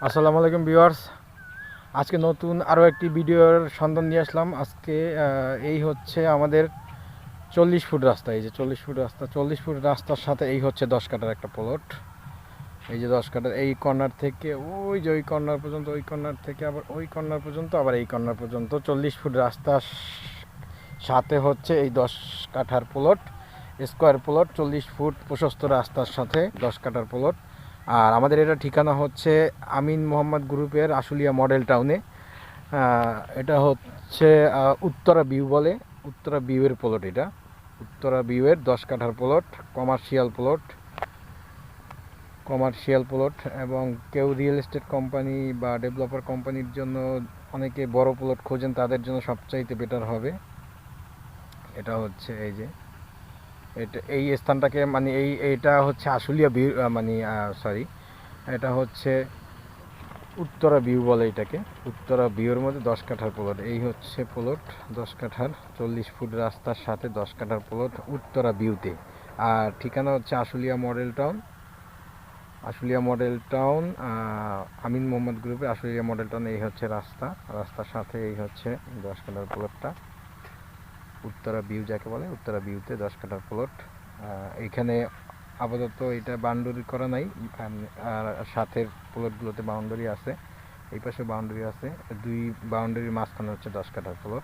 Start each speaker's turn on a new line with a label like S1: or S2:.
S1: আসসালামু আলাইকুম ভিউয়ার্স। আজকে নতুন আরও একটি ভিডিওর সন্ধান নিয়ে আসলাম। আজকে এই হচ্ছে আমাদের 40 ফুট রাস্তা। এই যে 40 ফুট রাস্তা, 40 ফুট রাস্তার সাথে এই হচ্ছে 10 কাঠার একটা প্লট। এই যে 10 কাঠার এই কর্নার থেকে ওই যে ওই কর্নার পর্যন্ত, ওই কর্নার থেকে আবার ওই কর্নার পর্যন্ত, আবার এই কর্নার পর্যন্ত 40 ফুট রাস্তার সাথে হচ্ছে এই 10 কাঠার প্লট, স্কোয়ার প্লট। 40 ফুট প্রশস্ত রাস্তার সাথে 10 কাঠার প্লট। আর আমাদের এটা ঠিকানা হচ্ছে আমিন মোহাম্মদ গ্রুপের আশুলিয়া মডেল টাউনে। এটা হচ্ছে উত্তরা ভিউ বলে, উত্তরা ভিউয়ের প্লট। এটা উত্তরা ভিউয়ের 10 কাঠার প্লট, কমার্শিয়াল প্লট। এবং কেউ রিয়েল এস্টেট কোম্পানি বা ডেভেলপার কোম্পানির জন্য অনেকে বড় প্লট খোঁজেন, তাদের জন্য সবচাইতে বেটার হবে। এটা হচ্ছে এই যে এটা এই স্থানটাকে মানে এইটা হচ্ছে আশুলিয়া ভিউ, মানে সরি, এটা হচ্ছে উত্তরা ভিউ বলে এটাকে। উত্তরা ভিউর মধ্যে 10 কাঠার প্লট। এই হচ্ছে প্লট 10 কাঠার, 40 ফুট রাস্তার সাথে 10 কাঠার প্লট উত্তরা ভিউতে। আর ঠিকানা হচ্ছে Ashulia model town, Ashulia model town, Amin Mohammad গ্রুপে আশুলিয়া মডেল টাউন। এই হচ্ছে রাস্তার সাথে এই হচ্ছে 10 কাঠার প্লটটা, উত্তরা ভিউ যাকে বলে, উত্তরা ভিউতে 10 কাঠার প্লট। এইখানে আপাতত এটা বাউন্ডারি করা নাই, আর সাথের প্লটগুলোতে বাউন্ডারি আছে। এই পাশে বাউন্ডারি আছে, দুই বাউন্ডারির মাঝখানে হচ্ছে 10 কাঠার প্লট।